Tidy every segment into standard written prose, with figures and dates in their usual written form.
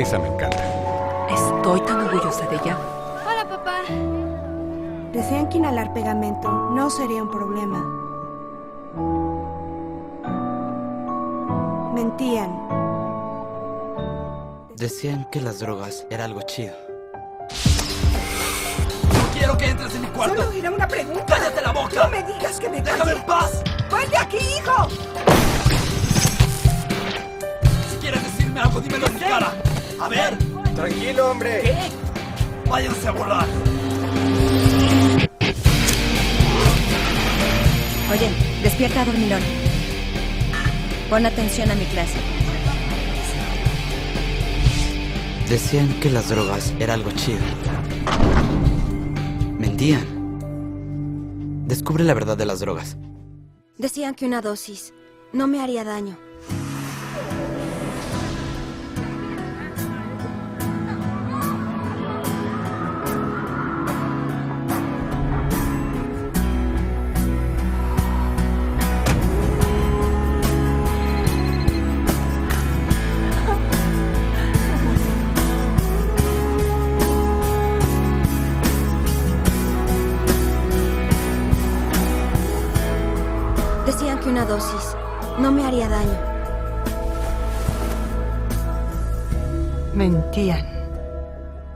Esa me encanta. Estoy tan orgullosa de ella. Hola, papá. Decían que inhalar pegamento no sería un problema. Mentían. Decían que las drogas era algo chido. No quiero que entres en mi cuarto. Solo era una pregunta. ¡Cállate la boca! No me digas que me ¡Déjame calle. en paz! ¡Vuelve aquí, hijo! Si quieres decirme algo, dímelo en mi cara. A ver. Tranquilo, hombre. ¿Qué? Váyanse a volar. Oye, despierta, dormilón. Pon atención a mi clase. Decían que las drogas era algo chido. Mentían. Descubre la verdad de las drogas. Decían que una dosis no me haría daño. Decían que una dosis no me haría daño. Mentían.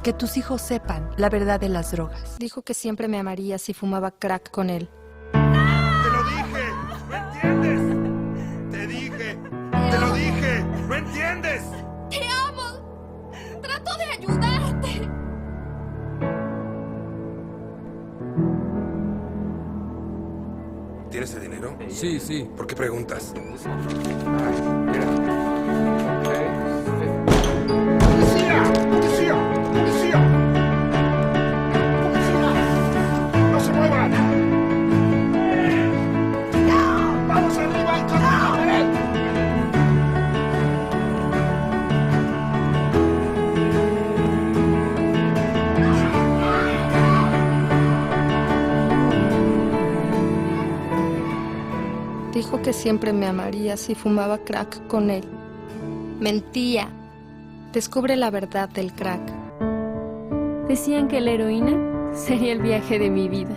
Que tus hijos sepan la verdad de las drogas. Dijo que siempre me amaría si fumaba crack con él. ¡Te lo dije! ¿No entiendes? ¡Te dije! ¡Te lo dije! ¿No entiendes? ¡Te amo! ¡Trato de ayudarte! ¿Tienes el dinero? Sí. ¿Por qué preguntas? ¡Policía! ¡Policía! ¡Policía! ¡Policía! ¡No se muevan! ¡Ya! ¡Vamos arriba y contra la pared! Dijo que siempre me amaría si fumaba crack con él. Mentía. Descubre la verdad del crack. Decían que la heroína sería el viaje de mi vida.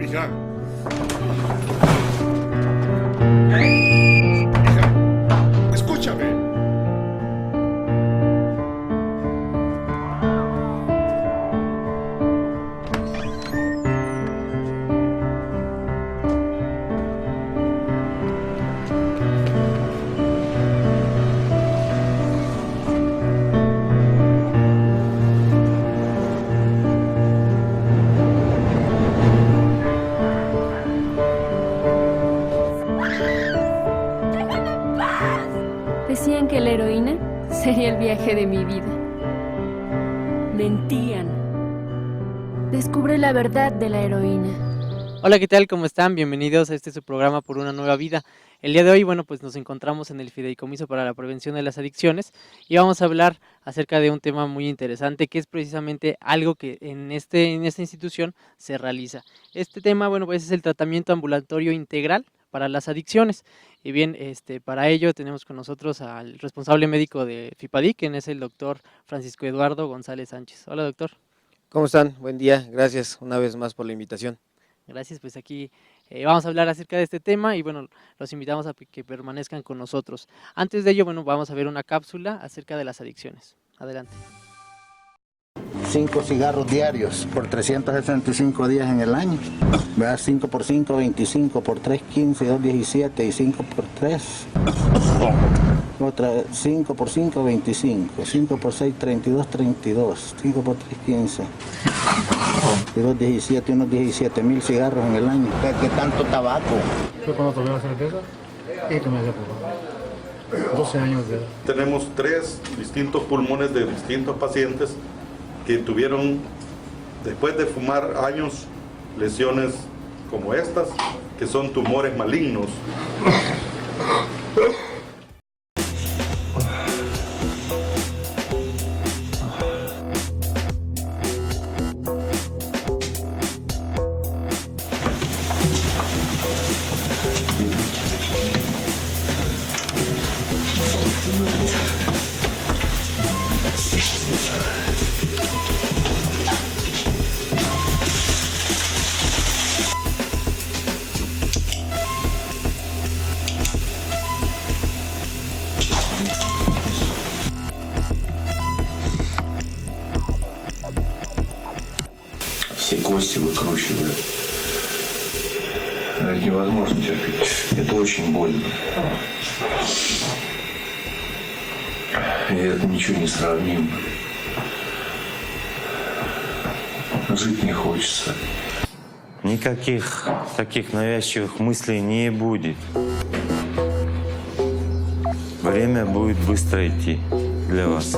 Hija. Hija, escúchame. Decían que la heroína sería el viaje de mi vida. Mentían. Descubre la verdad de la heroína. Hola, ¿qué tal? ¿Cómo están? Bienvenidos a su programa Por una Nueva Vida. El día de hoy, pues nos encontramos en el Fideicomiso para la Prevención de las Adicciones y vamos a hablar acerca de un tema muy interesante que es precisamente algo que en esta institución se realiza. Este tema, pues es el tratamiento ambulatorio integral para las adicciones. Y bien, para ello tenemos con nosotros al responsable médico de FIPADIC, quien es el doctor Francisco Eduardo González Sánchez. Hola, doctor. ¿Cómo están? Buen día. Gracias una vez más por la invitación. Gracias, pues aquí vamos a hablar acerca de este tema y los invitamos a que permanezcan con nosotros. Antes de ello, vamos a ver una cápsula acerca de las adicciones. Adelante. 5 cigarros diarios por 365 días en el año. ¿Verdad? 5 por 5, 25, por 3, 15, 2, 17 y 5 por 3. Otra 5 por 5, 25, 5 por 6, 32, 32, 5 por 3, 15. Y 2, 17, unos 17,000 cigarros en el año. ¿Qué tanto tabaco? ¿Fue cuando tomé la cerveza? Y tomé hace poco. 12 años de edad. Tenemos 3 distintos pulmones de distintos pacientes que tuvieron, después de fumar años, lesiones como estas, que son tumores malignos. все кости выкручивают. Это невозможно терпеть. Это очень больно. И это ничего не сравнимо. Жить не хочется. Никаких таких навязчивых мыслей не будет. Время будет быстро идти для вас.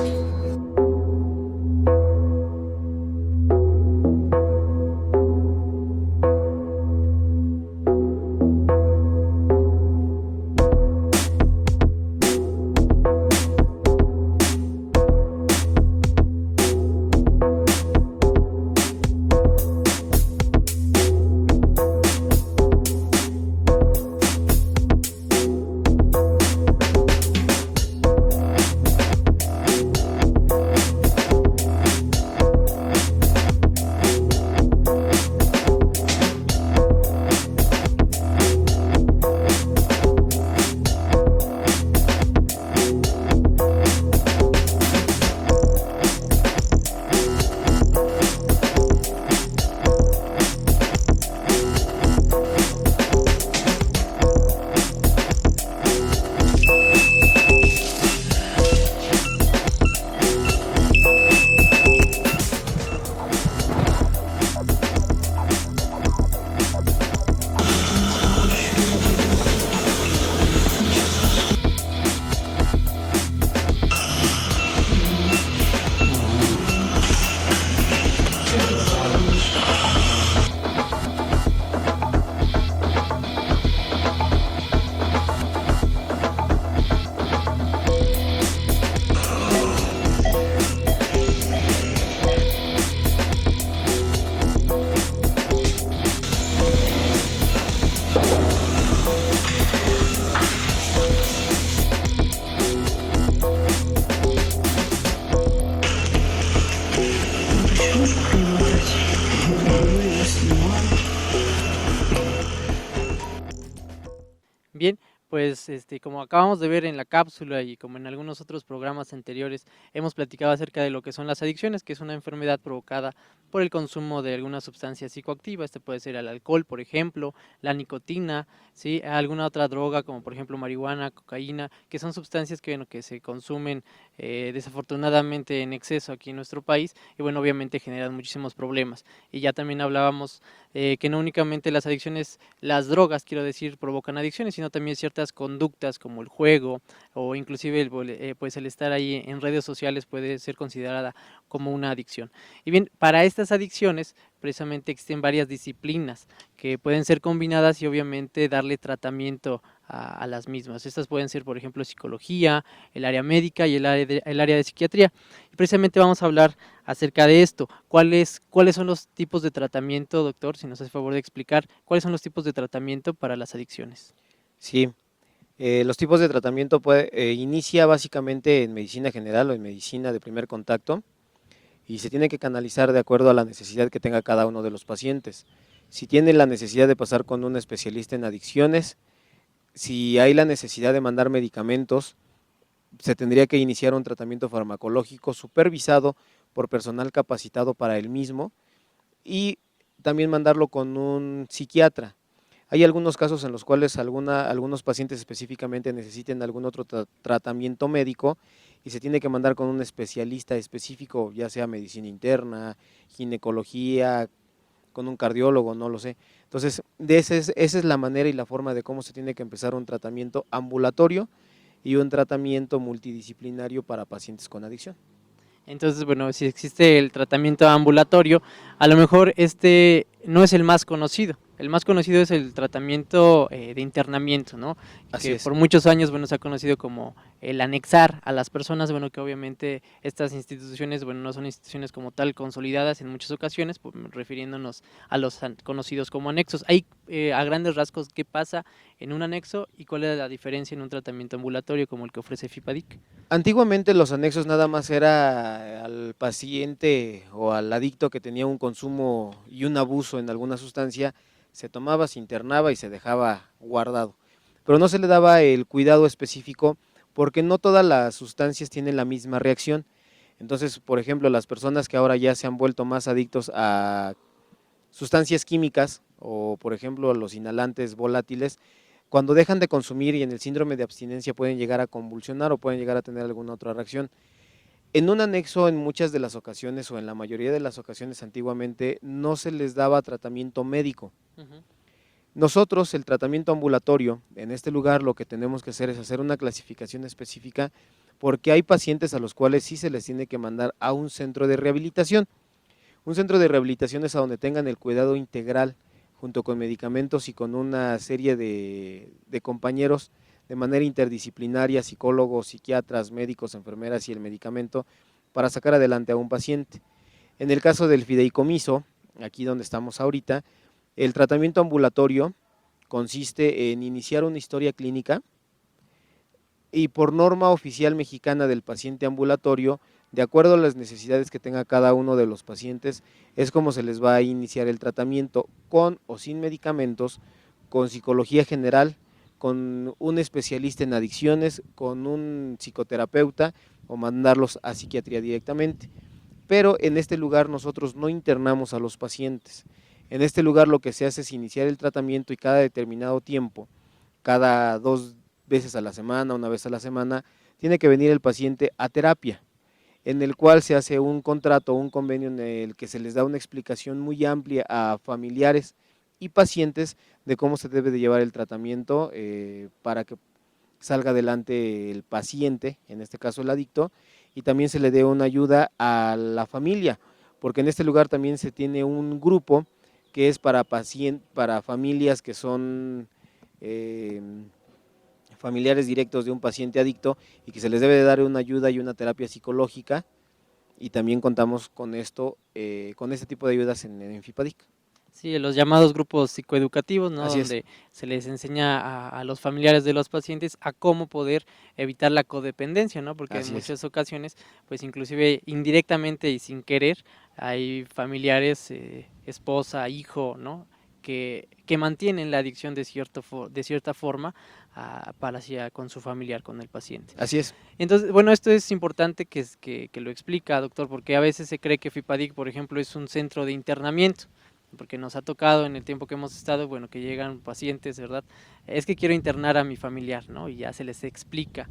Bien, pues como acabamos de ver en la cápsula y como en algunos otros programas anteriores, hemos platicado acerca de lo que son las adicciones, que es una enfermedad provocada por el consumo de alguna sustancia psicoactiva. Este puede ser el alcohol, por ejemplo, la nicotina, ¿sí? Alguna otra droga como por ejemplo marihuana, cocaína, que son sustancias que, bueno, que se consumen desafortunadamente en exceso aquí en nuestro país y bueno, obviamente generan muchísimos problemas. Y ya también hablábamos que no únicamente las adicciones, las drogas, quiero decir, provocan adicciones, sino también ciertas conductas como el juego o inclusive pues el estar ahí en redes sociales puede ser considerada como una adicción. Y bien, para estas adicciones precisamente existen varias disciplinas que pueden ser combinadas y obviamente darle tratamiento a las mismas. Estas pueden ser, por ejemplo, psicología, el área médica y el área de psiquiatría. Y precisamente vamos a hablar acerca de esto. ¿Cuáles son los tipos de tratamiento, doctor? Si nos hace favor de explicar, ¿cuáles son los tipos de tratamiento para las adicciones? Sí, los tipos de tratamiento inicia básicamente en medicina general o en medicina de primer contacto y se tiene que canalizar de acuerdo a la necesidad que tenga cada uno de los pacientes. Si tiene la necesidad de pasar con un especialista en adicciones, si hay la necesidad de mandar medicamentos, se tendría que iniciar un tratamiento farmacológico supervisado por personal capacitado para el mismo y también mandarlo con un psiquiatra. Hay algunos casos en los cuales algunos pacientes específicamente necesiten algún otro tratamiento médico y se tiene que mandar con un especialista específico, ya sea medicina interna, ginecología, con un cardiólogo, no lo sé. Entonces, esa es la manera y la forma de cómo se tiene que empezar un tratamiento ambulatorio y un tratamiento multidisciplinario para pacientes con adicción. Entonces, bueno, si existe el tratamiento ambulatorio, a lo mejor no es el más conocido. El más conocido es el tratamiento de internamiento, ¿no? Así que es. por muchos años, bueno, se ha conocido como el anexar a las personas, bueno, que obviamente estas instituciones, bueno, no son instituciones como tal consolidadas en muchas ocasiones, pues, refiriéndonos a los conocidos como anexos. Hay a grandes rasgos qué pasa en un anexo y cuál es la diferencia en un tratamiento ambulatorio como el que ofrece FIPADIC. Antiguamente los anexos nada más era al paciente o al adicto que tenía un consumo y un abuso en alguna sustancia, se tomaba, se internaba y se dejaba guardado. Pero no se le daba el cuidado específico porque no todas las sustancias tienen la misma reacción. Entonces, por ejemplo, las personas que ahora ya se han vuelto más adictos a sustancias químicas o, por ejemplo, los inhalantes volátiles, cuando dejan de consumir y en el síndrome de abstinencia pueden llegar a convulsionar o pueden llegar a tener alguna otra reacción. En un anexo, en muchas de las ocasiones o en la mayoría de las ocasiones antiguamente, no se les daba tratamiento médico. Nosotros, el tratamiento ambulatorio, en este lugar lo que tenemos que hacer es hacer una clasificación específica porque hay pacientes a los cuales sí se les tiene que mandar a un centro de rehabilitación. Un centro de rehabilitación es a donde tengan el cuidado integral junto con medicamentos y con una serie de compañeros de manera interdisciplinaria, psicólogos, psiquiatras, médicos, enfermeras y el medicamento para sacar adelante a un paciente. En el caso del fideicomiso, aquí donde estamos ahorita, el tratamiento ambulatorio consiste en iniciar una historia clínica y por norma oficial mexicana del paciente ambulatorio, de acuerdo a las necesidades que tenga cada uno de los pacientes, es como se les va a iniciar el tratamiento con o sin medicamentos, con psicología general, con un especialista en adicciones, con un psicoterapeuta o mandarlos a psiquiatría directamente. Pero en este lugar nosotros no internamos a los pacientes. En este lugar lo que se hace es iniciar el tratamiento y cada determinado tiempo, cada 2 veces a la semana, 1 vez a la semana, tiene que venir el paciente a terapia, en el cual se hace un contrato, un convenio en el que se les da una explicación muy amplia a familiares y pacientes de cómo se debe de llevar el tratamiento para que salga adelante el paciente, en este caso el adicto, y también se le dé una ayuda a la familia, porque en este lugar también se tiene un grupo que es para familias que son familiares directos de un paciente adicto y que se les debe de dar una ayuda y una terapia psicológica, y también contamos con esto, con este tipo de ayudas en FIPADIC. Sí, los llamados grupos psicoeducativos, ¿no? Así Donde se les enseña a los familiares de los pacientes a cómo poder evitar la codependencia, ¿no? Porque en muchas ocasiones, pues inclusive indirectamente y sin querer, hay familiares, esposa, hijo, ¿no? Que mantienen la adicción de cierta forma con su familiar, con el paciente. Así es. Entonces, bueno, esto es importante que lo explica, doctor, porque a veces se cree que FIPADIC, por ejemplo, es un centro de internamiento, porque nos ha tocado en el tiempo que hemos estado, bueno, que llegan pacientes, ¿verdad? Es que quiero internar a mi familiar, ¿no? Y ya se les explica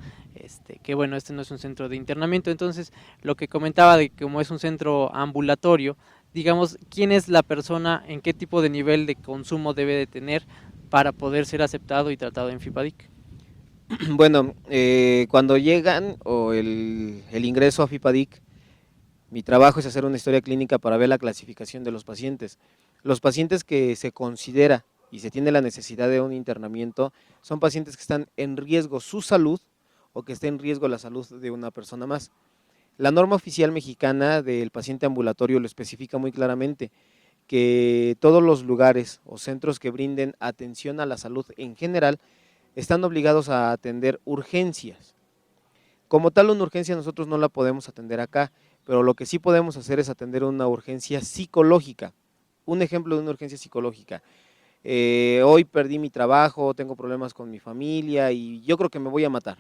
que, bueno, este no es un centro de internamiento. Entonces, lo que comentaba de que como es un centro ambulatorio, digamos, ¿quién es la persona, en qué tipo de nivel de consumo debe de tener para poder ser aceptado y tratado en FIPADIC? Bueno, cuando llegan o el ingreso a FIPADIC, mi trabajo es hacer una historia clínica para ver la clasificación de los pacientes. Los pacientes que se considera y se tiene la necesidad de un internamiento son pacientes que están en riesgo su salud o que está en riesgo la salud de una persona más. La norma oficial mexicana del paciente ambulatorio lo especifica muy claramente, que todos los lugares o centros que brinden atención a la salud en general están obligados a atender urgencias. Como tal, una urgencia nosotros no la podemos atender acá, pero lo que sí podemos hacer es atender una urgencia psicológica. Un ejemplo de una urgencia psicológica: hoy perdí mi trabajo, tengo problemas con mi familia y yo creo que me voy a matar.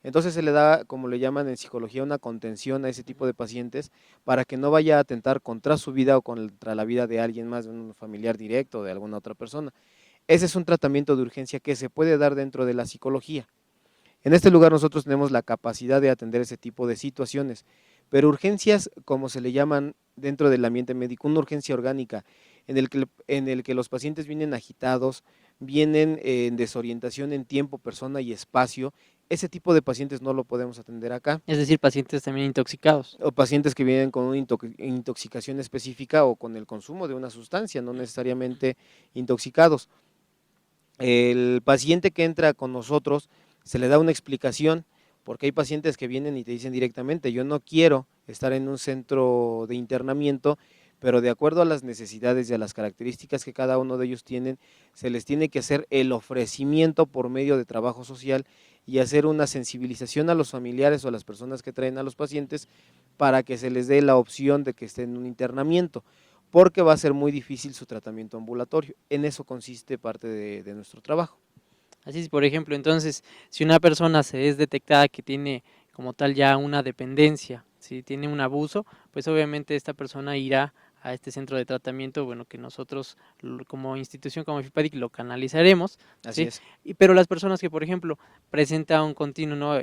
Entonces se le da, como le llaman en psicología, una contención a ese tipo de pacientes para que no vaya a atentar contra su vida o contra la vida de alguien más, de un familiar directo o de alguna otra persona. Ese es un tratamiento de urgencia que se puede dar dentro de la psicología. En este lugar nosotros tenemos la capacidad de atender ese tipo de situaciones, pero urgencias, como se le llaman dentro del ambiente médico, una urgencia orgánica, en el que los pacientes vienen agitados, vienen en desorientación en tiempo, persona y espacio. Ese tipo de pacientes no lo podemos atender acá. Es decir, pacientes también intoxicados. O pacientes que vienen con una intoxicación específica o con el consumo de una sustancia, no necesariamente intoxicados. El paciente que entra con nosotros se le da una explicación, porque hay pacientes que vienen y te dicen directamente: yo no quiero estar en un centro de internamiento, pero de acuerdo a las necesidades y a las características que cada uno de ellos tienen, se les tiene que hacer el ofrecimiento por medio de trabajo social y hacer una sensibilización a los familiares o a las personas que traen a los pacientes para que se les dé la opción de que estén en un internamiento, porque va a ser muy difícil su tratamiento ambulatorio. En eso consiste parte de nuestro trabajo. Así es, por ejemplo, entonces, si una persona se es detectada que tiene como tal ya una dependencia, si tiene un abuso, pues obviamente esta persona irá a este centro de tratamiento, bueno, que nosotros como institución, como FIPADIC, lo canalizaremos. Así ¿sí? es. Pero las personas que, por ejemplo, presentan un continuo, ¿no?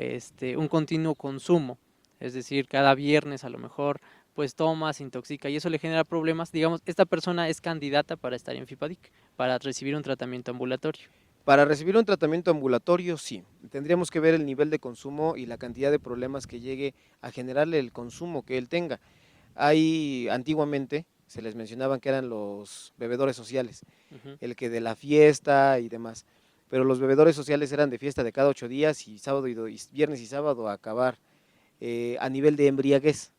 Un continuo consumo, es decir, cada viernes a lo mejor pues toma, se intoxica y eso le genera problemas, digamos, esta persona es candidata para estar en FIPADIC, para recibir un tratamiento ambulatorio. Para recibir un tratamiento ambulatorio, sí. Tendríamos que ver el nivel de consumo y la cantidad de problemas que llegue a generarle el consumo que él tenga. Antiguamente, se les mencionaban que eran los bebedores sociales, el que de la fiesta y demás. Pero los bebedores sociales eran de fiesta de cada 8 días y viernes y sábado a acabar a nivel de embriaguez.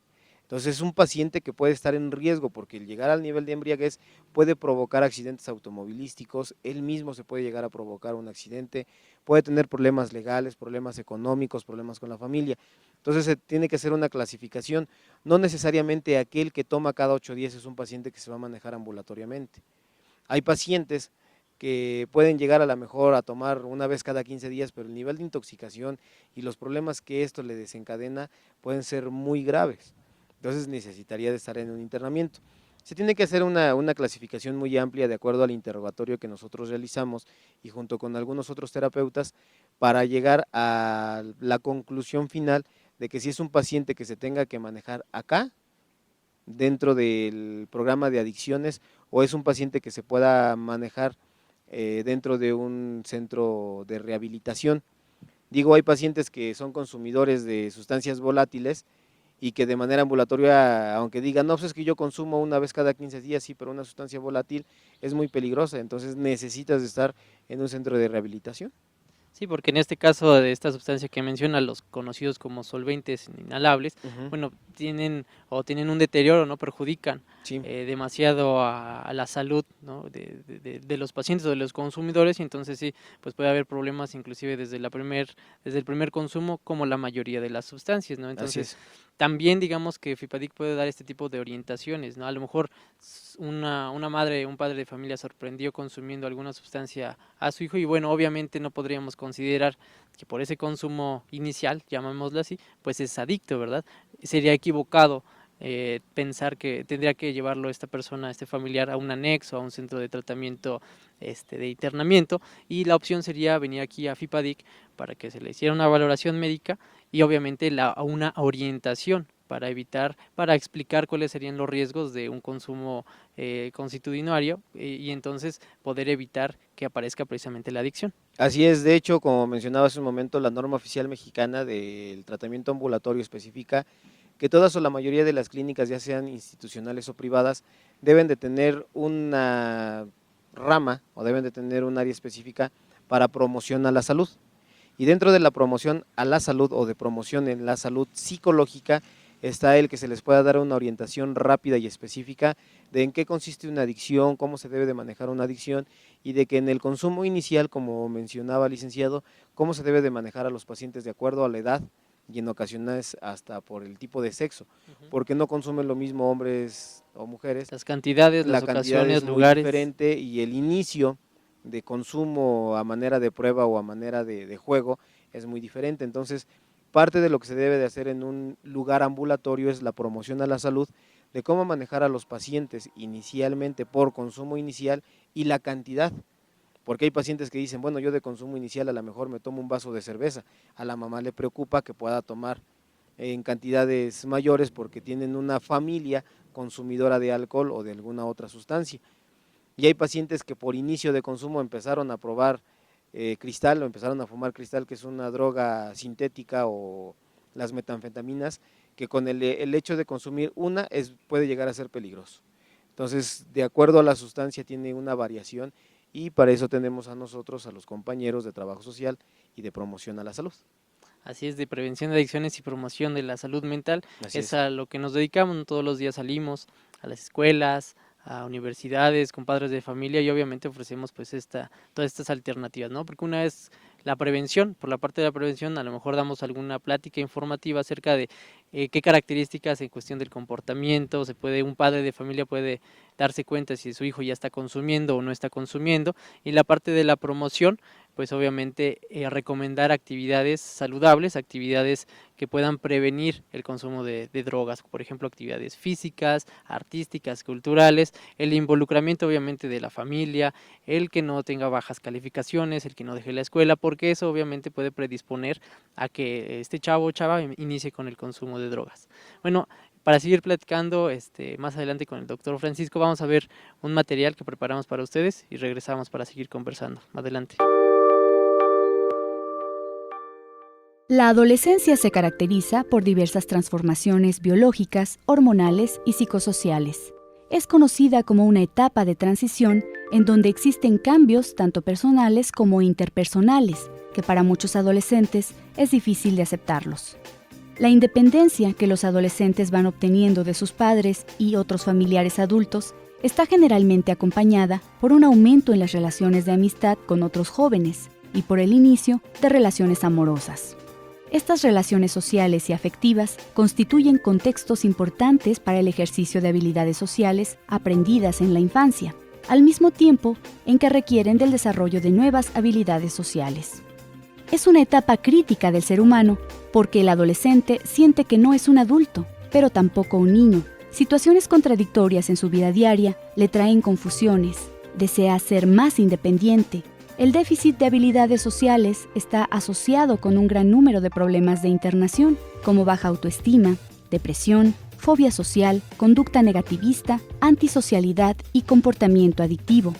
Entonces es un paciente que puede estar en riesgo porque el llegar al nivel de embriaguez puede provocar accidentes automovilísticos, él mismo se puede llegar a provocar un accidente, puede tener problemas legales, problemas económicos, problemas con la familia. Entonces se tiene que hacer una clasificación, no necesariamente aquel que toma cada 8 días es un paciente que se va a manejar ambulatoriamente. Hay pacientes que pueden llegar a lo mejor a tomar una vez cada 15 días, pero el nivel de intoxicación y los problemas que esto le desencadena pueden ser muy graves. Entonces necesitaría de estar en un internamiento. Se tiene que hacer una clasificación muy amplia de acuerdo al interrogatorio que nosotros realizamos y junto con algunos otros terapeutas para llegar a la conclusión final de que si es un paciente que se tenga que manejar acá, dentro del programa de adicciones, o es un paciente que se pueda manejar dentro de un centro de rehabilitación. Digo, hay pacientes que son consumidores de sustancias volátiles y que de manera ambulatoria, aunque digan, no, pues es que yo consumo una vez cada 15 días, sí, pero una sustancia volátil es muy peligrosa, entonces necesitas de estar en un centro de rehabilitación. Sí, porque en este caso de esta sustancia que menciona, los conocidos como solventes inhalables, bueno, tienen un deterioro, ¿no? Perjudican demasiado a la salud, ¿no? de los pacientes o de los consumidores, y entonces sí, pues puede haber problemas inclusive desde el primer consumo, como la mayoría de las sustancias, ¿no? Entonces también digamos que FIPADIC puede dar este tipo de orientaciones, ¿no? A lo mejor una madre, un padre de familia sorprendió consumiendo alguna sustancia a su hijo y bueno, obviamente no podríamos considerar que por ese consumo inicial, llamémoslo así, pues es adicto, ¿verdad? Sería equivocado pensar que tendría que llevarlo esta persona, este familiar, a un anexo, a un centro de tratamiento de internamiento, y la opción sería venir aquí a FIPADIC para que se le hiciera una valoración médica y obviamente una orientación para explicar cuáles serían los riesgos de un consumo constitucionario y entonces poder evitar que aparezca precisamente la adicción. Así es, de hecho, como mencionaba hace un momento, la norma oficial mexicana del tratamiento ambulatorio especifica que todas o la mayoría de las clínicas, ya sean institucionales o privadas, deben de tener una rama o deben de tener un área específica para promoción a la salud. Y dentro de la promoción a la salud o de promoción en la salud psicológica está el que se les pueda dar una orientación rápida y específica de en qué consiste una adicción, cómo se debe de manejar una adicción y de que en el consumo inicial, como mencionaba el licenciado, cómo se debe de manejar a los pacientes de acuerdo a la edad y en ocasiones hasta por el tipo de sexo, porque no consumen lo mismo hombres o mujeres. Las cantidades, las ocasiones, lugares. Muy diferente y el inicio de consumo a manera de prueba o a manera de juego es muy diferente. Entonces, parte de lo que se debe de hacer en un lugar ambulatorio es la promoción a la salud, de cómo manejar a los pacientes inicialmente por consumo inicial y la cantidad. Porque hay pacientes que dicen, bueno, yo de consumo inicial a lo mejor me tomo un vaso de cerveza, a la mamá le preocupa que pueda tomar en cantidades mayores porque tienen una familia consumidora de alcohol o de alguna otra sustancia. Y hay pacientes que por inicio de consumo empezaron a probar cristal o empezaron a fumar cristal, que es una droga sintética, o las metanfetaminas, que con el hecho de consumir puede llegar a ser peligroso. Entonces, de acuerdo a la sustancia tiene una variación y para eso tenemos a nosotros, a los compañeros de trabajo social y de promoción a la salud. Así es, de prevención de adicciones y promoción de la salud mental, es a lo que nos dedicamos. Todos los días salimos a las escuelas, a universidades, con padres de familia y obviamente ofrecemos pues todas estas alternativas, ¿no? Porque una es la prevención, por la parte de la prevención a lo mejor damos alguna plática informativa acerca de qué características en cuestión del comportamiento, un padre de familia puede darse cuenta si su hijo ya está consumiendo o no está consumiendo, y la parte de la promoción, pues obviamente recomendar actividades saludables, actividades que puedan prevenir el consumo de drogas, por ejemplo actividades físicas, artísticas, culturales, el involucramiento obviamente de la familia, el que no tenga bajas calificaciones, el que no deje la escuela, porque eso obviamente puede predisponer a que este chavo o chava inicie con el consumo de drogas. Bueno, para seguir platicando más adelante con el doctor Francisco, vamos a ver un material que preparamos para ustedes y regresamos para seguir conversando. Adelante. La adolescencia se caracteriza por diversas transformaciones biológicas, hormonales y psicosociales. Es conocida como una etapa de transición en donde existen cambios tanto personales como interpersonales, que para muchos adolescentes es difícil de aceptarlos. La independencia que los adolescentes van obteniendo de sus padres y otros familiares adultos está generalmente acompañada por un aumento en las relaciones de amistad con otros jóvenes y por el inicio de relaciones amorosas. Estas relaciones sociales y afectivas constituyen contextos importantes para el ejercicio de habilidades sociales aprendidas en la infancia, al mismo tiempo en que requieren del desarrollo de nuevas habilidades sociales. Es una etapa crítica del ser humano porque el adolescente siente que no es un adulto, pero tampoco un niño. Situaciones contradictorias en su vida diaria le traen confusiones, desea ser más independiente. El déficit de habilidades sociales está asociado con un gran número de problemas de internación, como baja autoestima, depresión, fobia social, conducta negativista, antisocialidad y comportamiento adictivo.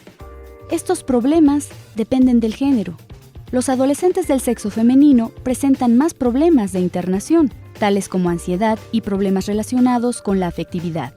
Estos problemas dependen del género. Los adolescentes del sexo femenino presentan más problemas de internación, tales como ansiedad y problemas relacionados con la afectividad,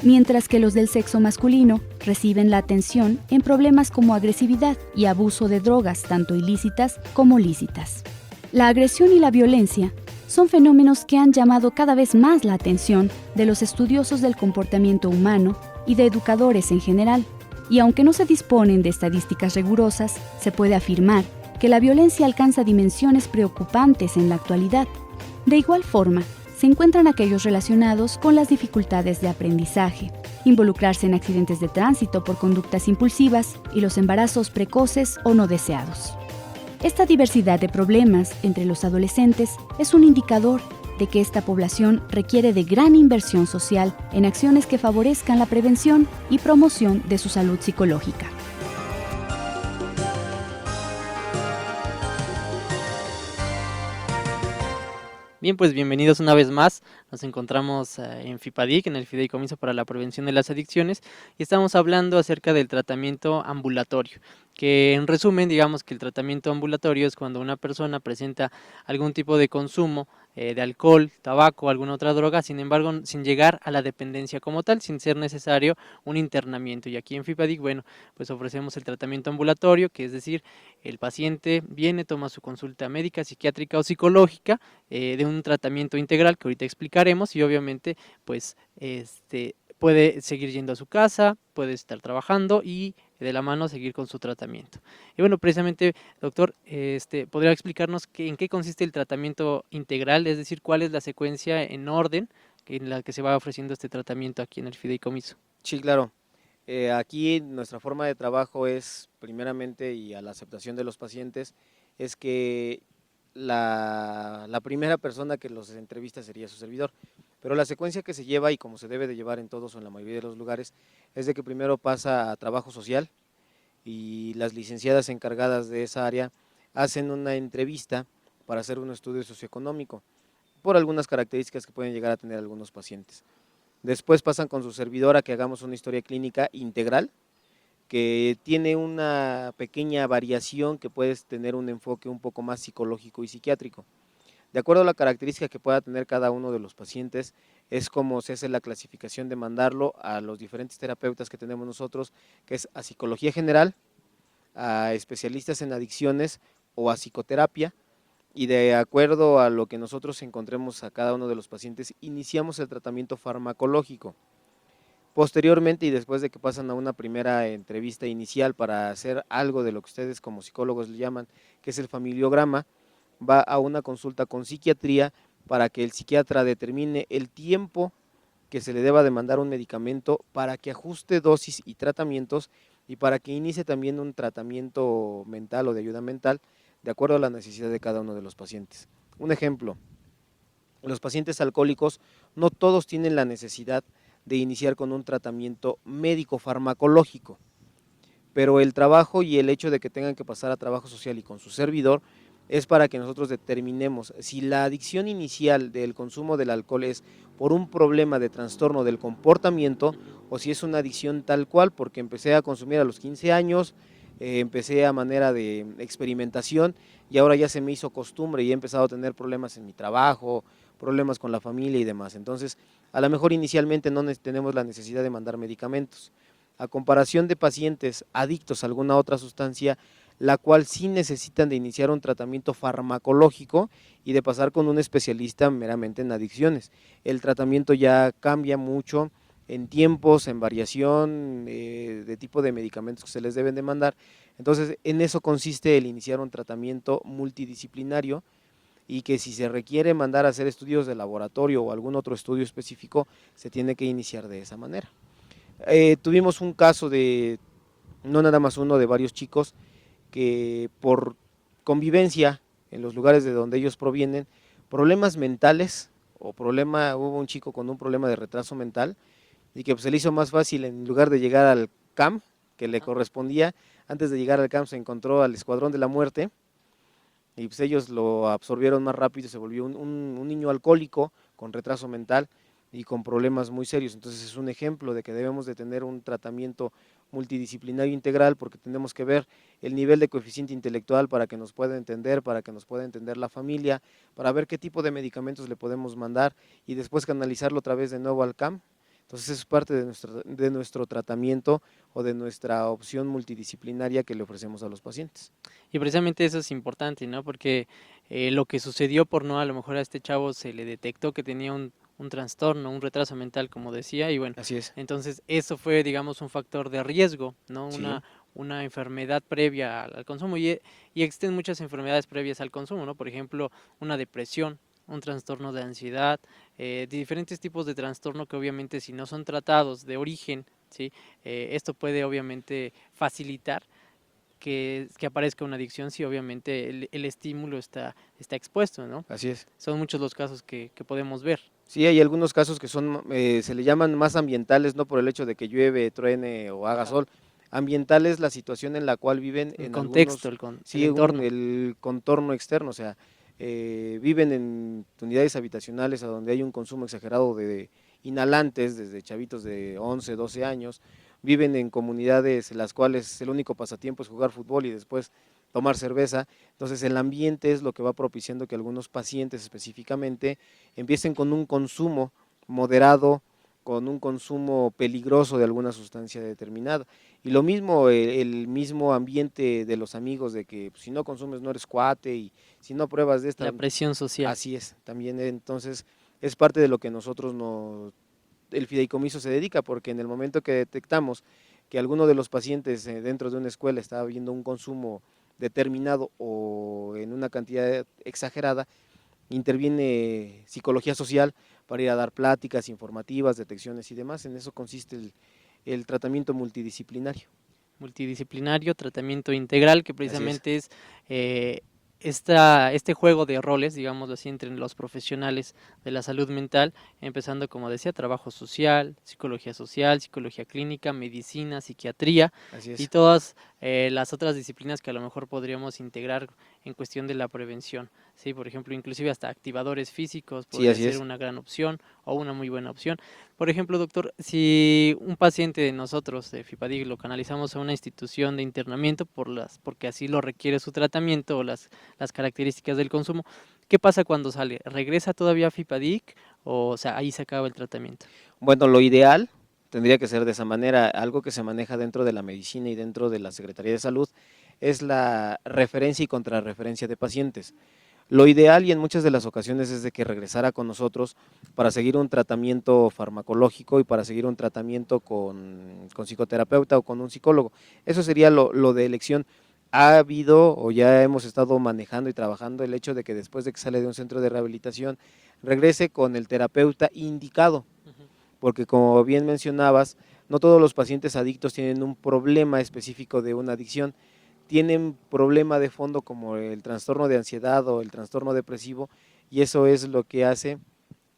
mientras que los del sexo masculino reciben la atención en problemas como agresividad y abuso de drogas tanto ilícitas como lícitas. La agresión y la violencia son fenómenos que han llamado cada vez más la atención de los estudiosos del comportamiento humano y de educadores en general, y aunque no se disponen de estadísticas rigurosas, se puede afirmar que la violencia alcanza dimensiones preocupantes en la actualidad. De igual forma, se encuentran aquellos relacionados con las dificultades de aprendizaje, involucrarse en accidentes de tránsito por conductas impulsivas y los embarazos precoces o no deseados. Esta diversidad de problemas entre los adolescentes es un indicador de que esta población requiere de gran inversión social en acciones que favorezcan la prevención y promoción de su salud psicológica. Bien, pues bienvenidos una vez más. Nos encontramos en FIPADIC, en el Fideicomiso para la Prevención de las Adicciones, y estamos hablando acerca del tratamiento ambulatorio, que en resumen, digamos que el tratamiento ambulatorio es cuando una persona presenta algún tipo de consumo de alcohol, tabaco, alguna otra droga, sin embargo, sin llegar a la dependencia como tal, sin ser necesario un internamiento. Y aquí en FIPADIC, bueno, pues ofrecemos el tratamiento ambulatorio, que es decir, el paciente viene, toma su consulta médica, psiquiátrica o psicológica, de un tratamiento integral que ahorita explicaremos, y obviamente, pues, puede seguir yendo a su casa, puede estar trabajando y de la mano seguir con su tratamiento. Y bueno, precisamente, doctor, ¿podría explicarnos en qué consiste el tratamiento integral? Es decir, ¿cuál es la secuencia en orden en la que se va ofreciendo este tratamiento aquí en el Fideicomiso? Sí, claro. Aquí nuestra forma de trabajo es, primeramente, y a la aceptación de los pacientes, es que la primera persona que los entrevista sería su servidor. Pero la secuencia que se lleva, y como se debe de llevar en todos o en la mayoría de los lugares, es de que primero pasa a trabajo social y las licenciadas encargadas de esa área hacen una entrevista para hacer un estudio socioeconómico por algunas características que pueden llegar a tener algunos pacientes. Después pasan con su servidora que hagamos una historia clínica integral que tiene una pequeña variación que puede tener un enfoque un poco más psicológico y psiquiátrico. De acuerdo a la característica que pueda tener cada uno de los pacientes, es como se hace la clasificación de mandarlo a los diferentes terapeutas que tenemos nosotros, que es a psicología general, a especialistas en adicciones o a psicoterapia, y de acuerdo a lo que nosotros encontremos a cada uno de los pacientes, iniciamos el tratamiento farmacológico. Posteriormente, y después de que pasan a una primera entrevista inicial para hacer algo de lo que ustedes como psicólogos le llaman, que es el familiograma, va a una consulta con psiquiatría, para que el psiquiatra determine el tiempo que se le deba demandar un medicamento, para que ajuste dosis y tratamientos y para que inicie también un tratamiento mental o de ayuda mental de acuerdo a la necesidad de cada uno de los pacientes. Un ejemplo, los pacientes alcohólicos no todos tienen la necesidad de iniciar con un tratamiento médico farmacológico, pero el trabajo y el hecho de que tengan que pasar a trabajo social y con su servidor es para que nosotros determinemos si la adicción inicial del consumo del alcohol es por un problema de trastorno del comportamiento o si es una adicción tal cual porque empecé a consumir a los 15 años, empecé a manera de experimentación y ahora ya se me hizo costumbre y he empezado a tener problemas en mi trabajo, problemas con la familia y demás. Entonces, a lo mejor inicialmente no tenemos la necesidad de mandar medicamentos. A comparación de pacientes adictos a alguna otra sustancia, la cual sí necesitan de iniciar un tratamiento farmacológico y de pasar con un especialista meramente en adicciones. El tratamiento ya cambia mucho en tiempos, en variación de tipo de medicamentos que se les deben de mandar. Entonces, en eso consiste el iniciar un tratamiento multidisciplinario y que si se requiere mandar a hacer estudios de laboratorio o algún otro estudio específico, se tiene que iniciar de esa manera. Tuvimos un caso de, no nada más uno, de varios chicos que por convivencia en los lugares de donde ellos provienen, problemas mentales hubo un chico con un problema de retraso mental y que pues, se le hizo más fácil en lugar de llegar al CAM que le correspondía, antes de llegar al CAM se encontró al Escuadrón de la Muerte y pues ellos lo absorbieron más rápido, se volvió un niño alcohólico con retraso mental y con problemas muy serios. Entonces es un ejemplo de que debemos de tener un tratamiento multidisciplinario integral porque tenemos que ver el nivel de coeficiente intelectual para que nos pueda entender, para que nos pueda entender la familia, para ver qué tipo de medicamentos le podemos mandar y después canalizarlo otra vez de nuevo al CAM. Entonces es parte de nuestro tratamiento o de nuestra opción multidisciplinaria que le ofrecemos a los pacientes. Y precisamente eso es importante, ¿no? Porque lo que sucedió por no, a lo mejor a este chavo se le detectó que tenía un trastorno, un retraso mental, como decía, y bueno, así es. Entonces eso fue, digamos, un factor de riesgo, ¿no? Sí. Una enfermedad previa al consumo y existen muchas enfermedades previas al consumo, ¿no? Por ejemplo, una depresión, un trastorno de ansiedad, diferentes tipos de trastorno que obviamente si no son tratados de origen, ¿sí? Esto puede obviamente facilitar que aparezca una adicción si obviamente el estímulo está expuesto, ¿no? Así es. Son muchos los casos que podemos ver. Sí, hay algunos casos que son, se le llaman más ambientales, no por el hecho de que llueve, truene o haga sol. Ambiental es la situación en la cual viven el contexto, el entorno. El contorno externo, o sea, viven en unidades habitacionales a donde hay un consumo exagerado de inhalantes, desde chavitos de 11, 12 años, viven en comunidades en las cuales el único pasatiempo es jugar fútbol y después tomar cerveza. Entonces el ambiente es lo que va propiciando que algunos pacientes específicamente empiecen con un consumo moderado, con un consumo peligroso de alguna sustancia determinada. Y lo mismo, el mismo ambiente de los amigos, de que si no consumes no eres cuate y si no pruebas de esta... La presión social. Así es, también entonces es parte de lo que nosotros el fideicomiso se dedica, porque en el momento que detectamos que alguno de los pacientes dentro de una escuela está habiendo un consumo determinado o en una cantidad exagerada, interviene psicología social para ir a dar pláticas informativas, detecciones y demás. En eso consiste el tratamiento multidisciplinario. Multidisciplinario, tratamiento integral, que precisamente es este juego de roles, digámoslo así, entre los profesionales de la salud mental, empezando, como decía, trabajo social, psicología clínica, medicina, psiquiatría y todas las otras disciplinas que a lo mejor podríamos integrar en cuestión de la prevención, ¿sí? Por ejemplo, inclusive hasta activadores físicos podría ser una gran opción o una muy buena opción. Por ejemplo, doctor, si un paciente de nosotros de FIPADIC lo canalizamos a una institución de internamiento porque así lo requiere su tratamiento o las características del consumo, ¿qué pasa cuando sale? ¿Regresa todavía a FIPADIC o sea, ahí se acaba el tratamiento? Bueno, lo ideal tendría que ser de esa manera. Algo que se maneja dentro de la medicina y dentro de la Secretaría de Salud es la referencia y contrarreferencia de pacientes. Lo ideal y en muchas de las ocasiones es de que regresara con nosotros para seguir un tratamiento farmacológico y para seguir un tratamiento con psicoterapeuta o con un psicólogo. Eso sería lo de elección. ha habido o ya hemos estado manejando y trabajando el hecho de que después de que sale de un centro de rehabilitación regrese con el terapeuta indicado, porque como bien mencionabas, no todos los pacientes adictos tienen un problema específico de una adicción, tienen problema de fondo como el trastorno de ansiedad o el trastorno depresivo, y eso es lo que hace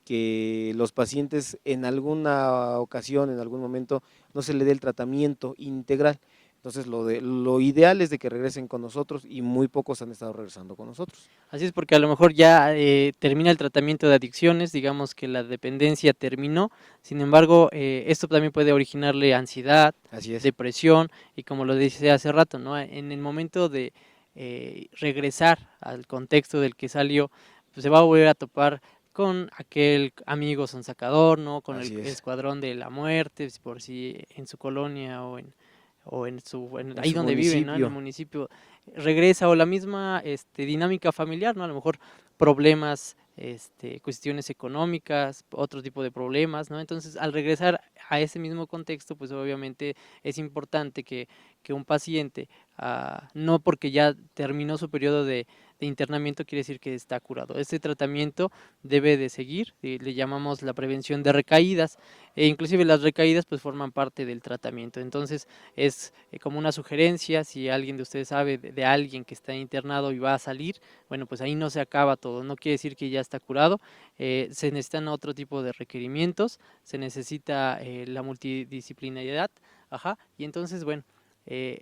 que los pacientes en alguna ocasión, en algún momento, no se le dé el tratamiento integral. Entonces lo ideal es de que regresen con nosotros y muy pocos han estado regresando con nosotros. Así es, porque a lo mejor ya termina el tratamiento de adicciones, digamos que la dependencia terminó, sin embargo, esto también puede originarle ansiedad, depresión, y como lo decía hace rato, ¿no? En el momento de regresar al contexto del que salió, pues se va a volver a topar con aquel amigo sonsacador, ¿no? Con el escuadrón de la muerte, por si en su colonia o en ahí donde vive, ¿no? En el municipio regresa, o la misma dinámica familiar, ¿no? A lo mejor problemas, cuestiones económicas, otro tipo de problemas, ¿no? Entonces, al regresar a ese mismo contexto, pues obviamente es importante que un paciente, no porque ya terminó su periodo de internamiento quiere decir que está curado. Este tratamiento debe de seguir, le llamamos la prevención de recaídas, e inclusive las recaídas pues forman parte del tratamiento. Entonces es como una sugerencia, si alguien de ustedes sabe de alguien que está internado y va a salir, bueno, pues ahí no se acaba todo, no quiere decir que ya está curado, se necesitan otro tipo de requerimientos, se necesita la multidisciplinariedad, y entonces bueno,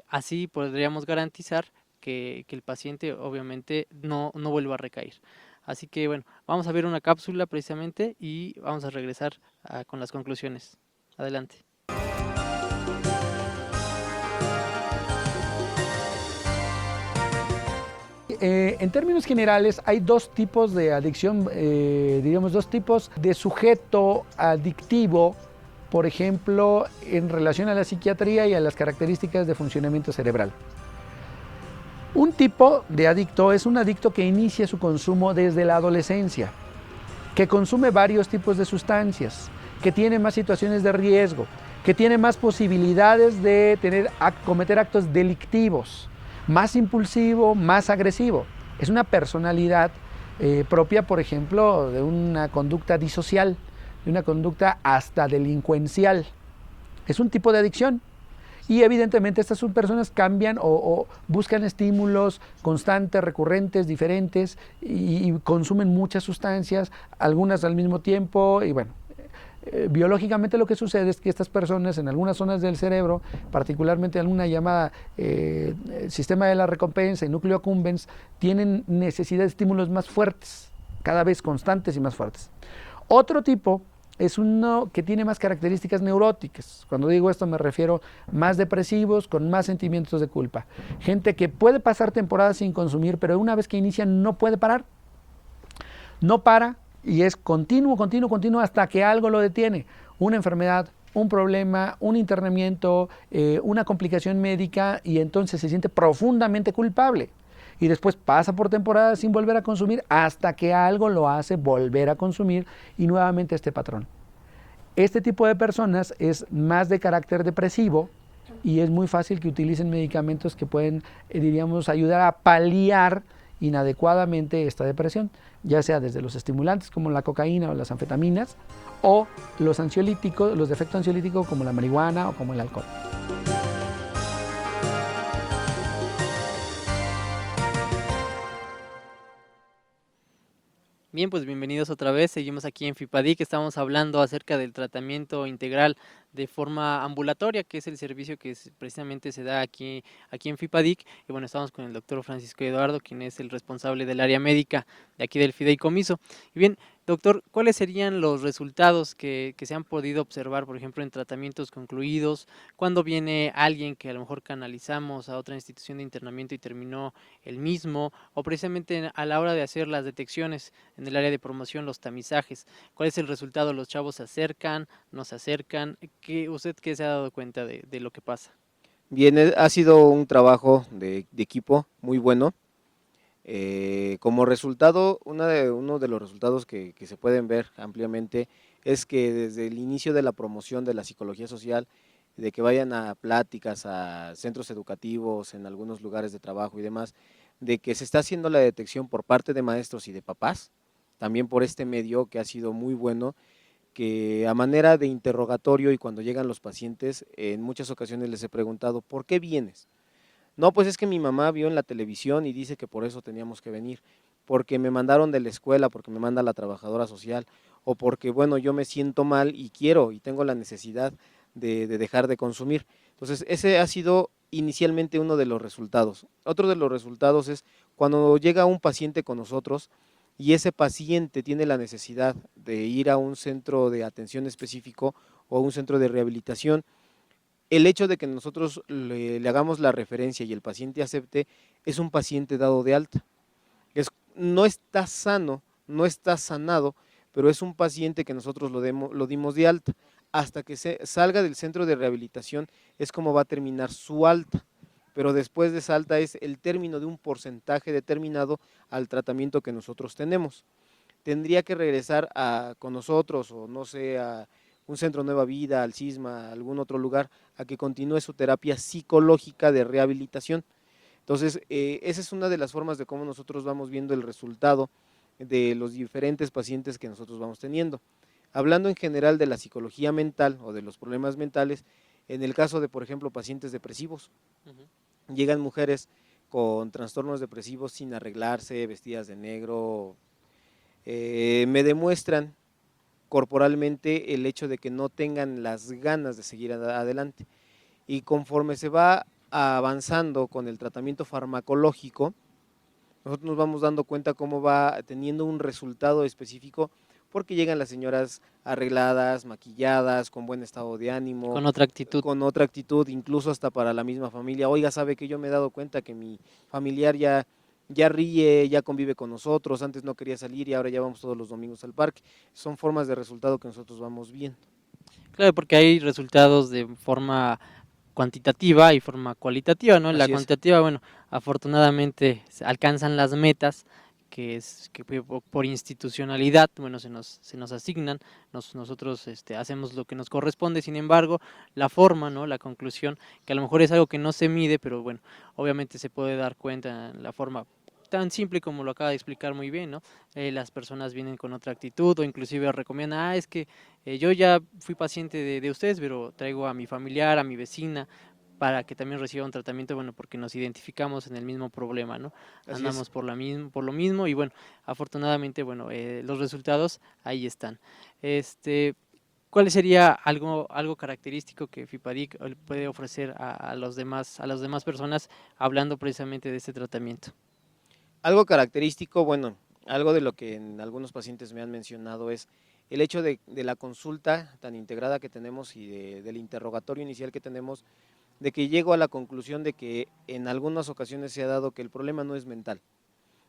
así podríamos garantizar que el paciente obviamente no vuelva a recaer. Así que bueno, vamos a ver una cápsula precisamente y vamos a regresar con las conclusiones. Adelante. En términos generales hay dos tipos de adicción, diríamos dos tipos de sujeto adictivo, por ejemplo, en relación a la psiquiatría y a las características de funcionamiento cerebral. Un tipo de adicto es un adicto que inicia su consumo desde la adolescencia, que consume varios tipos de sustancias, que tiene más situaciones de riesgo, que tiene más posibilidades de cometer actos delictivos, más impulsivo, más agresivo. Es una personalidad propia, por ejemplo, de una conducta disocial, de una conducta hasta delincuencial. Es un tipo de adicción. Y evidentemente estas personas cambian o buscan estímulos constantes, recurrentes, diferentes y consumen muchas sustancias, algunas al mismo tiempo y bueno, biológicamente lo que sucede es que estas personas en algunas zonas del cerebro, particularmente en una llamada sistema de la recompensa y núcleo accumbens, tienen necesidad de estímulos más fuertes, cada vez constantes y más fuertes. Otro tipo es uno que tiene más características neuróticas. Cuando digo esto me refiero más depresivos, con más sentimientos de culpa. Gente que puede pasar temporadas sin consumir, pero una vez que inicia no puede parar. No para y es continuo hasta que algo lo detiene. Una enfermedad, un problema, un internamiento, una complicación médica y entonces se siente profundamente culpable. Y después pasa por temporadas sin volver a consumir hasta que algo lo hace volver a consumir y nuevamente este patrón. Este tipo de personas es más de carácter depresivo y es muy fácil que utilicen medicamentos que pueden, diríamos, ayudar a paliar inadecuadamente esta depresión, ya sea desde los estimulantes como la cocaína o las anfetaminas o los ansiolíticos, los de efecto ansiolítico como la marihuana o como el alcohol. Bien, pues bienvenidos otra vez, seguimos aquí en FIPADIC, estamos hablando acerca del tratamiento integral de forma ambulatoria, que es el servicio que precisamente se da aquí en FIPADIC, y bueno, estamos con el doctor Francisco Eduardo, quien es el responsable del área médica de aquí del fideicomiso. Y bien, doctor, ¿cuáles serían los resultados que se han podido observar, por ejemplo, en tratamientos concluidos? ¿Cuándo viene alguien que a lo mejor canalizamos a otra institución de internamiento y terminó el mismo? O precisamente a la hora de hacer las detecciones en el área de promoción, los tamizajes, ¿cuál es el resultado? ¿Los chavos se acercan, no se acercan? ¿Usted qué se ha dado cuenta de lo que pasa? Bien, ha sido un trabajo de equipo muy bueno. Como resultado, uno de los resultados que se pueden ver ampliamente es que desde el inicio de la promoción de la psicología social de que vayan a pláticas, a centros educativos, en algunos lugares de trabajo y demás, de que se está haciendo la detección por parte de maestros y de papás, también por este medio que ha sido muy bueno, que a manera de interrogatorio y cuando llegan los pacientes, en muchas ocasiones les he preguntado, ¿por qué vienes? No, pues es que mi mamá vio en la televisión y dice que por eso teníamos que venir, porque me mandaron de la escuela, porque me manda la trabajadora social, o porque, bueno, yo me siento mal y quiero y tengo la necesidad de dejar de consumir. Entonces, ese ha sido inicialmente uno de los resultados. Otro de los resultados es cuando llega un paciente con nosotros y ese paciente tiene la necesidad de ir a un centro de atención específico o a un centro de rehabilitación, el hecho de que nosotros le hagamos la referencia y el paciente acepte, es un paciente dado de alta. No está sano, no está sanado, pero es un paciente que nosotros lo dimos de alta. Hasta que salga del centro de rehabilitación es como va a terminar su alta, pero después de esa alta es el término de un porcentaje determinado al tratamiento que nosotros tenemos. Tendría que regresar con nosotros o no sé, a un centro Nueva Vida, al CISMA, a algún otro lugar, a que continúe su terapia psicológica de rehabilitación. Entonces, esa es una de las formas de cómo nosotros vamos viendo el resultado de los diferentes pacientes que nosotros vamos teniendo. Hablando en general de la psicología mental o de los problemas mentales, en el caso de, por ejemplo, pacientes depresivos, llegan mujeres con trastornos depresivos sin arreglarse, vestidas de negro, me demuestran corporalmente el hecho de que no tengan las ganas de seguir adelante. Y conforme se va avanzando con el tratamiento farmacológico, nosotros nos vamos dando cuenta cómo va teniendo un resultado específico, porque llegan las señoras arregladas, maquilladas, con buen estado de ánimo. Con otra actitud. Con otra actitud, incluso hasta para la misma familia. Oiga, ¿sabe que yo me he dado cuenta que mi familiar ya ríe, ya convive con nosotros, antes no quería salir y ahora ya vamos todos los domingos al parque? Son formas de resultado que nosotros vamos viendo. Claro, porque hay resultados de forma cuantitativa y forma cualitativa, ¿no? La cuantitativa, bueno, afortunadamente alcanzan las metas que por institucionalidad, bueno, se nos asignan, nosotros hacemos lo que nos corresponde. Sin embargo, la forma, ¿no? La conclusión, que a lo mejor es algo que no se mide, pero bueno, obviamente se puede dar cuenta en la forma tan simple como lo acaba de explicar muy bien, ¿no? Las personas vienen con otra actitud o inclusive recomiendan, es que yo ya fui paciente de ustedes, pero traigo a mi familiar, a mi vecina, para que también reciba un tratamiento, bueno, porque nos identificamos en el mismo problema, ¿no? Andamos por lo mismo y bueno, afortunadamente, bueno, los resultados ahí están. ¿Cuál sería algo característico que FIPADIC puede ofrecer a las demás personas hablando precisamente de este tratamiento? Algo característico, bueno, algo de lo que en algunos pacientes me han mencionado es el hecho de la consulta tan integrada que tenemos y del interrogatorio inicial que tenemos, de que llego a la conclusión de que en algunas ocasiones se ha dado que el problema no es mental,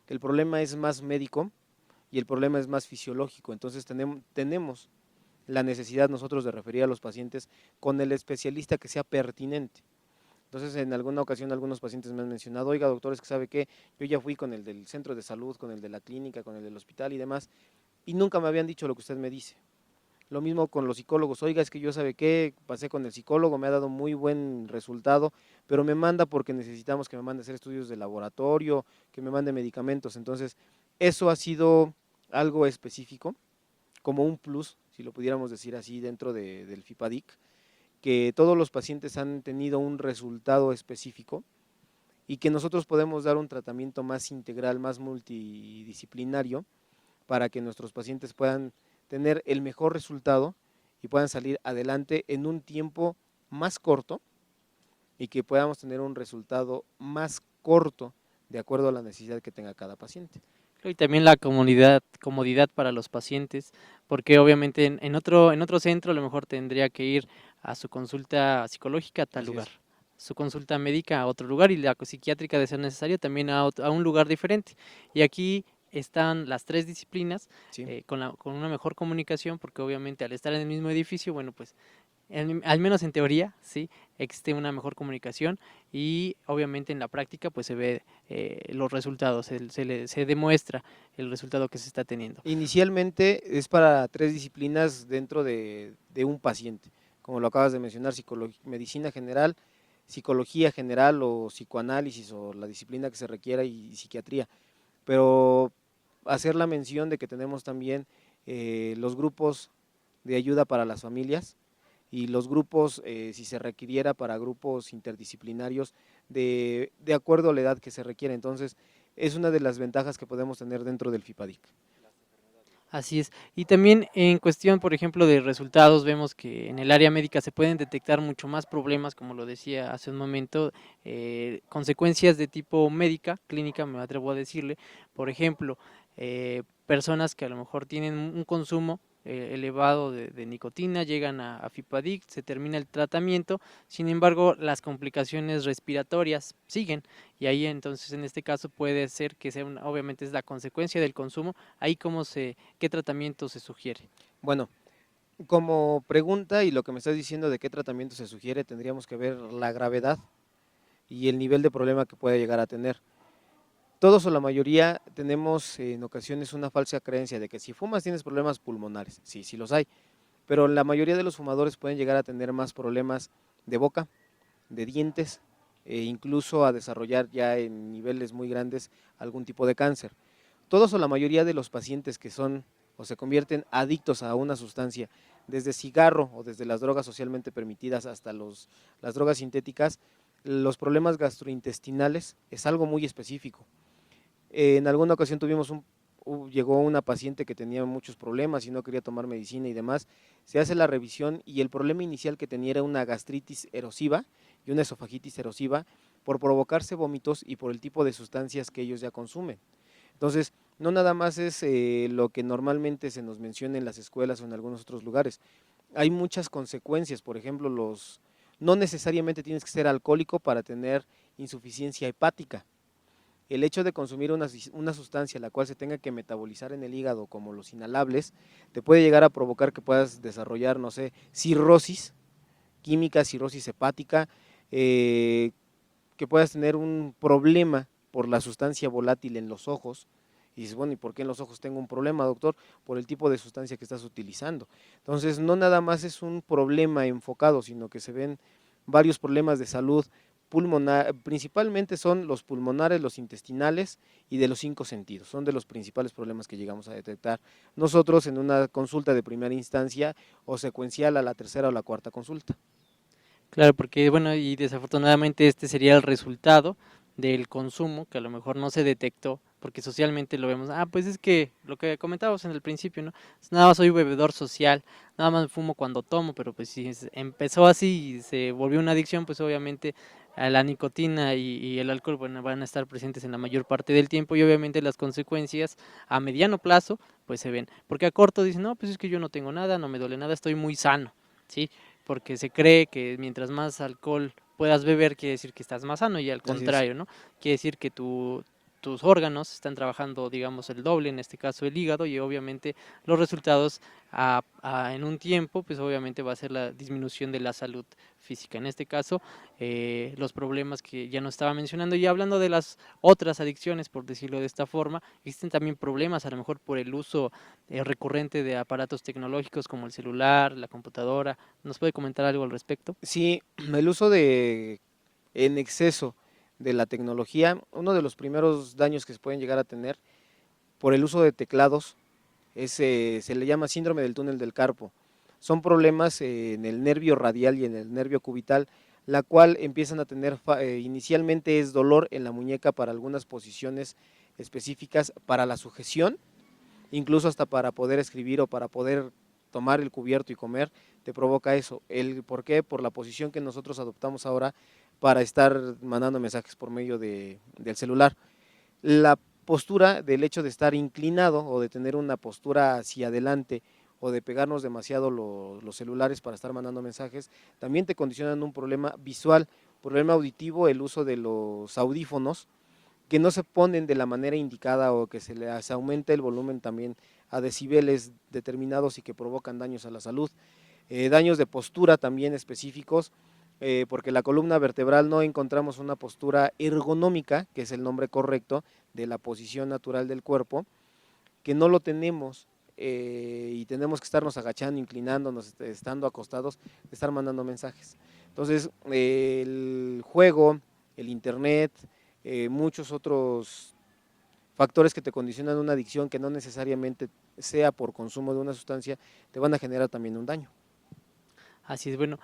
que el problema es más médico y el problema es más fisiológico. Entonces tenemos la necesidad nosotros de referir a los pacientes con el especialista que sea pertinente. Entonces, en alguna ocasión algunos pacientes me han mencionado, oiga doctor, es que sabe qué, yo ya fui con el del centro de salud, con el de la clínica, con el del hospital y demás, y nunca me habían dicho lo que usted me dice. Lo mismo con los psicólogos, oiga, es que yo sabe qué, pasé con el psicólogo, me ha dado muy buen resultado, pero me manda porque necesitamos que me mande a hacer estudios de laboratorio, que me mande medicamentos. Entonces, eso ha sido algo específico, como un plus, si lo pudiéramos decir así, dentro del FIPADIC, que todos los pacientes han tenido un resultado específico y que nosotros podemos dar un tratamiento más integral, más multidisciplinario, para que nuestros pacientes puedan tener el mejor resultado y puedan salir adelante en un tiempo más corto y que podamos tener un resultado más corto de acuerdo a la necesidad que tenga cada paciente. Y también la comodidad para los pacientes, porque obviamente en otro centro a lo mejor tendría que ir a su consulta psicológica a tal lugar, su consulta médica a otro lugar y la psiquiátrica de ser necesario también a un lugar diferente. Y aquí están las tres disciplinas con una mejor comunicación, porque obviamente al estar en el mismo edificio, bueno, pues al menos en teoría, sí, existe una mejor comunicación y obviamente en la práctica pues se ve los resultados, se demuestra el resultado que se está teniendo. Inicialmente es para 3 disciplinas dentro de un paciente. como lo acabas de mencionar, medicina general, psicología general o psicoanálisis o la disciplina que se requiera y psiquiatría, pero hacer la mención de que tenemos también los grupos de ayuda para las familias y los grupos, si se requiriera, para grupos interdisciplinarios de acuerdo a la edad que se requiere. Entonces, es una de las ventajas que podemos tener dentro del FIPADIC. Así es. Y también en cuestión, por ejemplo, de resultados, vemos que en el área médica se pueden detectar mucho más problemas, como lo decía hace un momento, consecuencias de tipo médica, clínica, me atrevo a decirle. Por ejemplo, personas que a lo mejor tienen un consumo elevado de nicotina, llegan a FIPADIC, se termina el tratamiento, sin embargo las complicaciones respiratorias siguen, y ahí entonces en este caso puede ser que sea obviamente es la consecuencia del consumo. Ahí ¿qué tratamiento se sugiere? Bueno, como pregunta y lo que me estás diciendo de qué tratamiento se sugiere, tendríamos que ver la gravedad y el nivel de problema que puede llegar a tener. Todos o la mayoría tenemos en ocasiones una falsa creencia de que si fumas tienes problemas pulmonares. Sí, sí los hay, pero la mayoría de los fumadores pueden llegar a tener más problemas de boca, de dientes, e incluso a desarrollar ya en niveles muy grandes algún tipo de cáncer. Todos o la mayoría de los pacientes que son o se convierten adictos a una sustancia, desde cigarro o desde las drogas socialmente permitidas hasta las drogas sintéticas, los problemas gastrointestinales es algo muy específico. En alguna ocasión llegó una paciente que tenía muchos problemas y no quería tomar medicina y demás, se hace la revisión y el problema inicial que tenía era una gastritis erosiva y una esofagitis erosiva por provocarse vómitos y por el tipo de sustancias que ellos ya consumen. Entonces, no nada más es lo que normalmente se nos menciona en las escuelas o en algunos otros lugares, hay muchas consecuencias. Por ejemplo, no necesariamente tienes que ser alcohólico para tener insuficiencia hepática. El hecho de consumir una sustancia la cual se tenga que metabolizar en el hígado, como los inhalables, te puede llegar a provocar que puedas desarrollar, no sé, cirrosis química, cirrosis hepática, que puedas tener un problema por la sustancia volátil en los ojos. Y dices, bueno, ¿y por qué en los ojos tengo un problema, doctor? Por el tipo de sustancia que estás utilizando. Entonces, no nada más es un problema enfocado, sino que se ven varios problemas de salud pulmonar, principalmente son los pulmonares, los intestinales y de los 5 sentidos, son de los principales problemas que llegamos a detectar nosotros en una consulta de primera instancia o secuencial a la tercera o la cuarta consulta. Claro, porque bueno, y desafortunadamente este sería el resultado del consumo que a lo mejor no se detectó, porque socialmente lo vemos, pues es que lo que comentábamos en el principio, ¿no? Nada más soy bebedor social, nada más fumo cuando tomo, pero pues si empezó así y se volvió una adicción, pues obviamente la nicotina y el alcohol, bueno, van a estar presentes en la mayor parte del tiempo, y obviamente las consecuencias a mediano plazo pues se ven, porque a corto dicen, no, pues es que yo no tengo nada, no me duele nada, estoy muy sano, ¿sí? Porque se cree que mientras más alcohol puedas beber quiere decir que estás más sano, y al contrario, ¿no? Quiere decir que tus órganos están trabajando, digamos, el doble, en este caso el hígado, y obviamente los resultados en un tiempo, pues obviamente va a ser la disminución de la salud física. En este caso, los problemas que ya nos estaba mencionando, y hablando de las otras adicciones, por decirlo de esta forma, existen también problemas a lo mejor por el uso recurrente de aparatos tecnológicos como el celular, la computadora. ¿Nos puede comentar algo al respecto? Sí, el uso en exceso de la tecnología, uno de los primeros daños que se pueden llegar a tener por el uso de teclados se le llama síndrome del túnel del carpo. Son problemas en el nervio radial y en el nervio cubital, la cual empiezan a tener, inicialmente es dolor en la muñeca para algunas posiciones específicas, para la sujeción, incluso hasta para poder escribir o para poder tomar el cubierto y comer, te provoca eso. ¿Por qué? Por la posición que nosotros adoptamos ahora para estar mandando mensajes por medio del celular. La postura del hecho de estar inclinado o de tener una postura hacia adelante o de pegarnos demasiado los celulares para estar mandando mensajes, también te condicionan un problema visual, problema auditivo, el uso de los audífonos que no se ponen de la manera indicada o que se les aumenta el volumen también a decibeles determinados y que provocan daños a la salud, daños de postura también específicos, porque la columna vertebral no encontramos una postura ergonómica, que es el nombre correcto de la posición natural del cuerpo, que no lo tenemos y tenemos que estarnos agachando, inclinándonos, estando acostados, de estar mandando mensajes. Entonces, el juego, el internet, muchos otros factores que te condicionan una adicción que no necesariamente sea por consumo de una sustancia, te van a generar también un daño. Así es, bueno,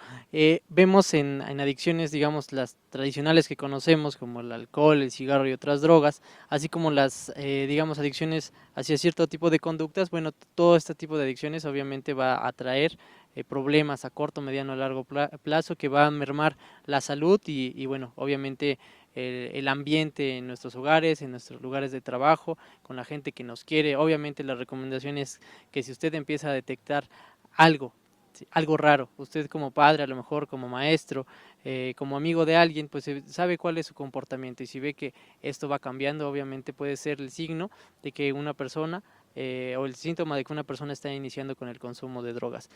vemos en adicciones, digamos, las tradicionales que conocemos, como el alcohol, el cigarro y otras drogas, así como las, digamos, adicciones hacia cierto tipo de conductas. Bueno, todo este tipo de adicciones obviamente va a traer problemas a corto, mediano, largo plazo, que va a mermar la salud y bueno, obviamente el ambiente en nuestros hogares, en nuestros lugares de trabajo, con la gente que nos quiere. Obviamente la recomendación es que si usted empieza a detectar algo raro, usted como padre, a lo mejor como maestro, como amigo de alguien, pues sabe cuál es su comportamiento, y si ve que esto va cambiando, obviamente puede ser el signo de que una persona o el síntoma de que una persona está iniciando con el consumo de drogas.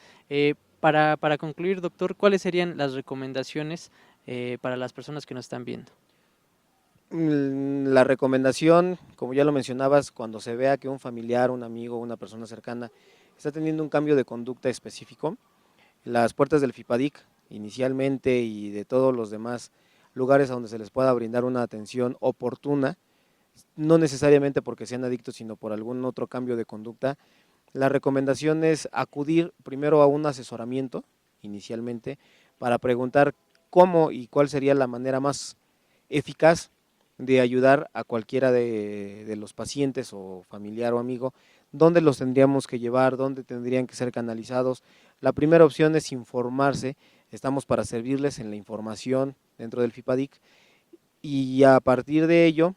Para concluir, doctor, ¿cuáles serían las recomendaciones para las personas que nos están viendo? La recomendación, como ya lo mencionabas, cuando se vea que un familiar, un amigo, una persona cercana está teniendo un cambio de conducta específico, las puertas del FIPADIC inicialmente y de todos los demás lugares a donde se les pueda brindar una atención oportuna, no necesariamente porque sean adictos, sino por algún otro cambio de conducta, la recomendación es acudir primero a un asesoramiento inicialmente para preguntar cómo y cuál sería la manera más eficaz de ayudar a cualquiera de los pacientes o familiar o amigo, dónde los tendríamos que llevar, dónde tendrían que ser canalizados. La primera opción es informarse, estamos para servirles en la información dentro del FIPADIC, y a partir de ello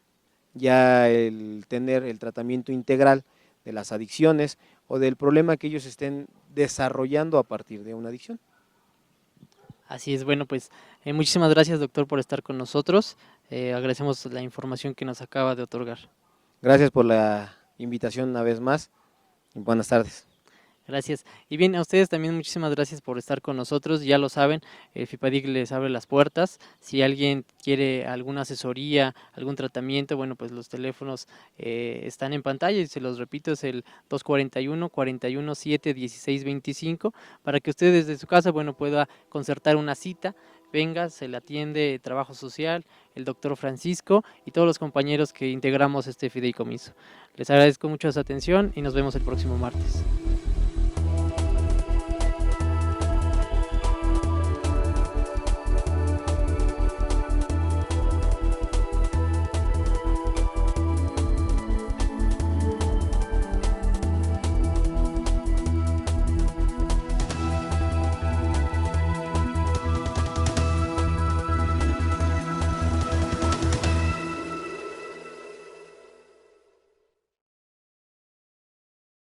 ya el tener el tratamiento integral de las adicciones o del problema que ellos estén desarrollando a partir de una adicción. Así es, bueno, pues muchísimas gracias, doctor, por estar con nosotros. Agradecemos la información que nos acaba de otorgar. Gracias por la invitación una vez más y buenas tardes. Gracias. Y bien, a ustedes también muchísimas gracias por estar con nosotros. Ya lo saben, el FIPADIC les abre las puertas. Si alguien quiere alguna asesoría, algún tratamiento, bueno, pues los teléfonos están en pantalla y se los repito, es el 241-417-1625 para que usted desde su casa, bueno, pueda concertar una cita. Venga, se le atiende Trabajo Social, el doctor Francisco y todos los compañeros que integramos este fideicomiso. Les agradezco mucho su atención y nos vemos el próximo martes.